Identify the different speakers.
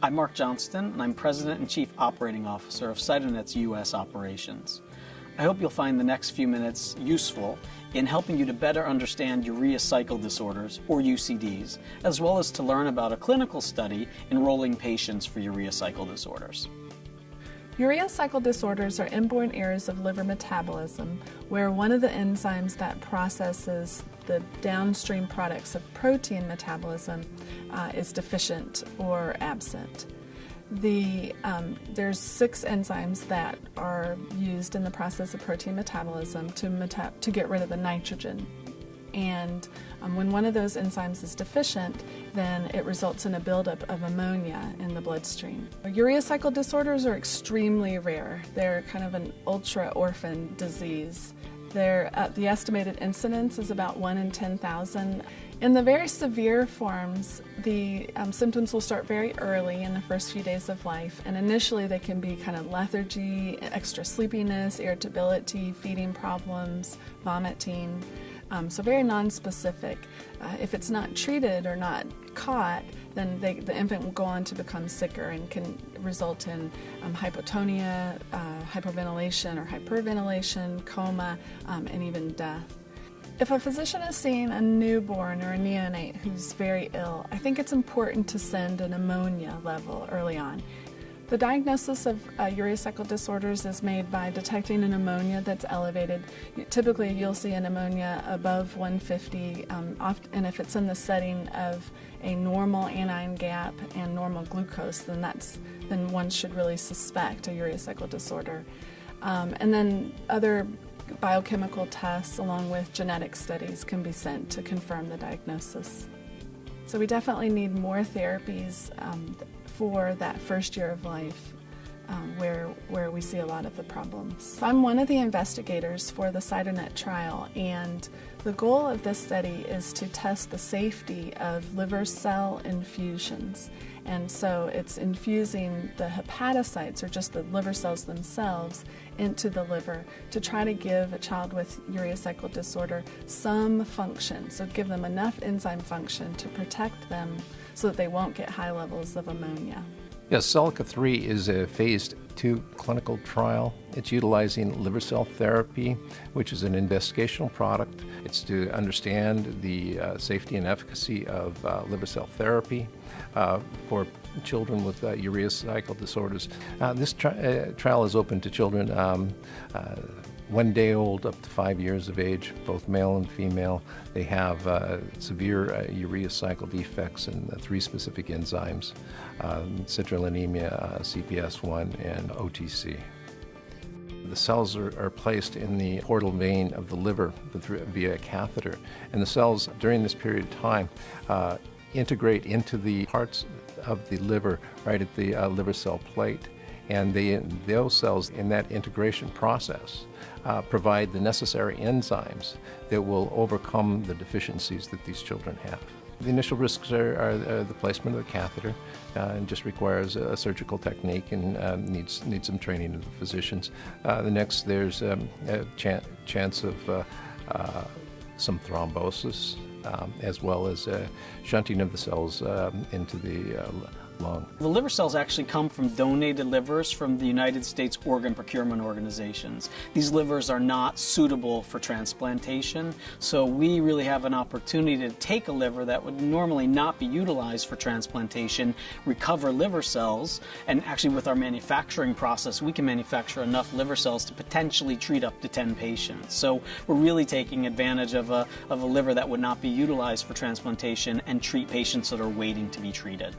Speaker 1: I'm Mark Johnston, and I'm President and Chief Operating Officer of Cytonet's U.S. operations. I hope you'll find the next few minutes useful in helping you to better understand urea cycle disorders, or UCDs, as well as to learn about a clinical study enrolling patients for urea cycle disorders.
Speaker 2: Urea cycle disorders are inborn errors of liver metabolism where one of the enzymes that processes the downstream products of protein metabolism is deficient or absent. There's 6 enzymes that are used in the process of protein metabolism to get rid of the nitrogen. And when one of those enzymes is deficient, then it results in a buildup of ammonia in the bloodstream. Urea cycle disorders are extremely rare. They're kind of an ultra-orphan disease. The estimated incidence is about 1 in 10,000. In the very severe forms, the symptoms will start very early in the first few days of life, and initially they can be kind of lethargy, extra sleepiness, irritability, feeding problems, vomiting. So very nonspecific. If it's not treated or not caught, then the infant will go on to become sicker and can result in hypotonia, hypoventilation or hyperventilation, coma, and even death. If a physician is seeing a newborn or a neonate who's very ill, I think it's important to send an ammonia level early on. The diagnosis of urea cycle disorders is made by detecting an ammonia that's elevated. Typically, you'll see an ammonia above 150, and if it's in the setting of a normal anion gap and normal glucose, then one should really suspect a urea cycle disorder. And then other biochemical tests along with genetic studies can be sent to confirm the diagnosis. So we definitely need more therapies for that first year of life where we see a lot of the problems. So I'm one of the investigators for the Cytonet trial, and the goal of this study is to test the safety of liver cell infusions. And so it's infusing the hepatocytes, or just the liver cells themselves, into the liver to try to give a child with urea cycle disorder some function, so give them enough enzyme function to protect them so that they won't get high levels of ammonia.
Speaker 3: Yes, Selica 3 is a phase 2 clinical trial. It's utilizing liver cell therapy, which is an investigational product. It's to understand the safety and efficacy of liver cell therapy for children with urea cycle disorders. This trial is open to children 1 day old up to 5 years of age, both male and female. They have severe urea cycle defects in 3 specific enzymes, citrullinemia, CPS1, and OTC. The cells are placed in the portal vein of the liver via a catheter, and the cells during this period of time integrate into the parts of the liver right at the liver cell plate. And those cells in that integration process provide the necessary enzymes that will overcome the deficiencies that these children have. The initial risks are the placement of the catheter, and just requires a surgical technique and needs some training of the physicians. The next, there's a chance of some thrombosis, as well as shunting of the cells into the lung.
Speaker 1: The liver cells actually come from donated livers from the United States organ procurement organizations. These livers are not suitable for transplantation, so we really have an opportunity to take a liver that would normally not be utilized for transplantation, recover liver cells, and actually with our manufacturing process, we can manufacture enough liver cells to potentially treat up to 10 patients. So we're really taking advantage of a liver that would not be utilized for transplantation and treat patients that are waiting to be treated.